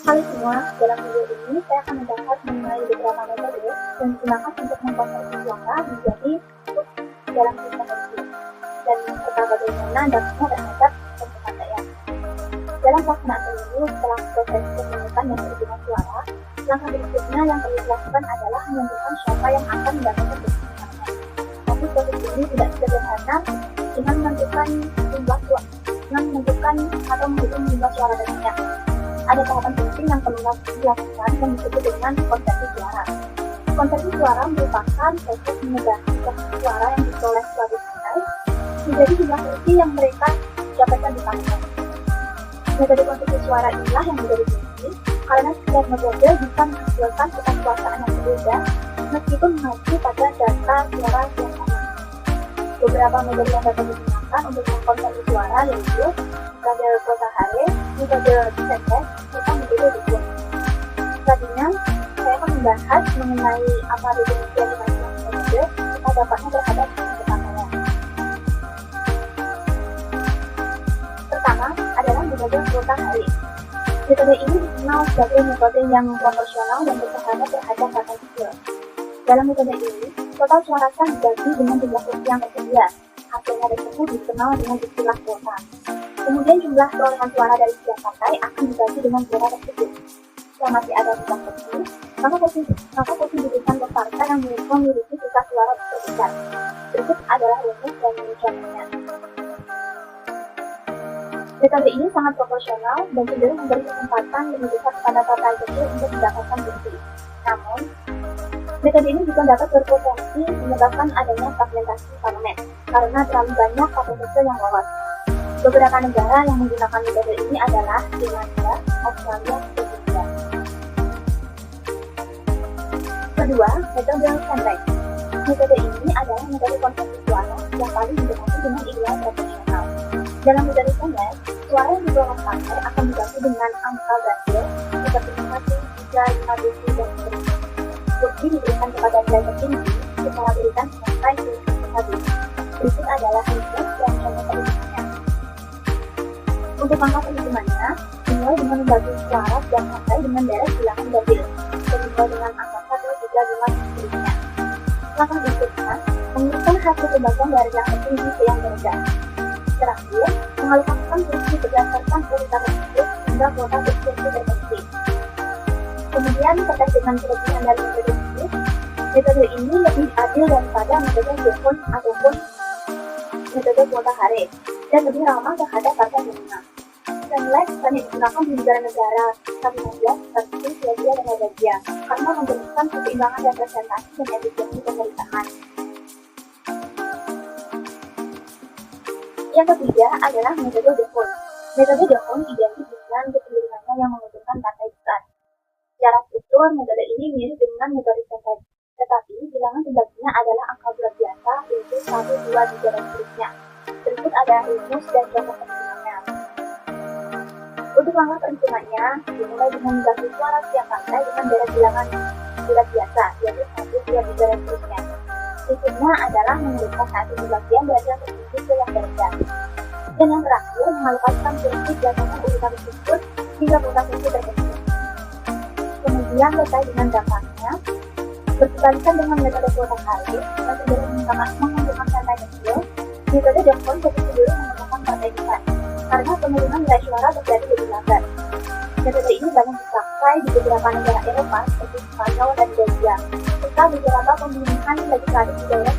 Halo semua, dalam video ini saya akan membahas mengenai beberapa metode yang digunakan untuk mengkonversi suara menjadi input dalam sistem audio dan serta bagaimana dampaknya terhadap pencapaian. Dalam pelaksanaan pemilu, setelah proses pemungutan dan perhitungan suara, langkah berikutnya yang perlu dilakukan adalah menentukan siapa yang akan mendapatkan keputusannya. Tapi proses ini tidak sederhana dengan menentukan atau menghitung jumlah suara banyak. Ada tahapan penting yang perlu dilakukan yang disebut dengan konversi suara. Konversi suara merupakan proses mengubah suara yang diperoleh suatu partai menjadi jumlah kursi yang mereka dapatkan di partai. Metode konversi suara inilah yang menjadi kunci karena setiap metode bisa menghasilkan kekuasaan yang berbeda meskipun mengacu pada data suara yang sama. Beberapa metode yang dapat digunakan untuk mengkonversi suara yaitu metode Kota-Hare, metode Setes, serta metode Dukun. Selanjutnya, saya akan membahas mengenai apa definisi yang dimaksud metode serta dampaknya terhadap pencapaian. Pertama adalah metode Kota-Hare. Metode ini dikenal sebagai metode yang proporsional dan berpengaruh terhadap data kecil. Dalam metode ini, total suara sah dibagi dengan jumlah kursi yang tersedia. Hasilnya tersebut dikenal dengan istilah kuota. Kemudian jumlah perolehan suara dari setiap partai akan dibagi dengan kuota tersebut. Jika masih ada jumlah kursi, maka kursi diberikan ke partai yang memiliki sisa suara terbesar. Berikut adalah rumus dan contohnya. Metode ini sangat proporsional dan cenderung memberi kesempatan lebih besar kepada partai kecil untuk mendapatkan kursi. Namun, metode ini juga dapat berpotensi menyebabkan adanya fragmentasi parlemen karena terlalu banyak partai kecil yang lolos. Beberapa negara yang menggunakan metode ini adalah Finlandia, Australia, dan India. Kedua, metode Sandwich. Metode ini adalah metode konversi suara yang paling didekati dengan ideal proporsional. Dalam metode Sandwich, suara yang diperoleh partai akan dibagi dengan angka ganjil seperti 1, 3, 5, 7, dan seterusnya. Kursi diberikan kepada nilai tertinggi setelah berikan sampai kursi habis. Berikut adalah rumus dan contoh perhitungannya. Untuk angka perhitungannya, dimulai dengan membagi suara setiap partai dengan deret bilangan ganjil, dan dimulai dengan angka 1, 3, 5, dan seterusnya. Langkah berikutnya, mengurutkan hasil pembagian dari yang tertinggi ke yang terendah. Terakhir, mengalokasikan kursi berdasarkan urutan tersebut hingga kuota kursi tertentu. Kemudian, terkait dengan kelebihan dari metode ini, metode ini lebih adil daripada metode Dukun ataupun metode Kota-Hare dan lebih ramah terhadap partai pemenang. Sandwich banyak digunakan di negara-negara Skandinavia seperti Swedia dan Norwegia karena memberikan keseimbangan representasi dan efisiensi pemerintahan. Yang ketiga adalah metode Dukun. Metode Dukun identik dengan kecenderungannya yang menguntungkan partai besar. Secara struktur, metode ini mirip dengan metode Sandwich, tetapi bilangan pembaginya adalah angka bulat biasa yaitu 1, 2, 3, dan seterusnya. Berikut ada rumus dan contoh perhitungannya. Untuk langkah perhitungannya, dimulai dengan membagi suara setiap partai dengan deret bilangan bulat biasa, yaitu 1, 2, 3, dan seterusnya. Berikutnya adalah mengurutkan hasil pembagian dari yang tertinggi ke yang terendah. Dan yang terakhir, mengalokasikan kursi berdasarkan urutan tersebut hingga kuota kursi tertentu. Kemudian terkait dengan dampaknya, berkebalikan dengan metode Kota-Hare yang cenderung menguntungkan partai kecil, metode Dukun cenderung menguntungkan partai besar karena penurunan nilai suara terjadi lebih lambat. Metode ini banyak dipakai di beberapa negara Eropa seperti Spanyol dan Belgia, serta beberapa pemilihan legislatif di daerah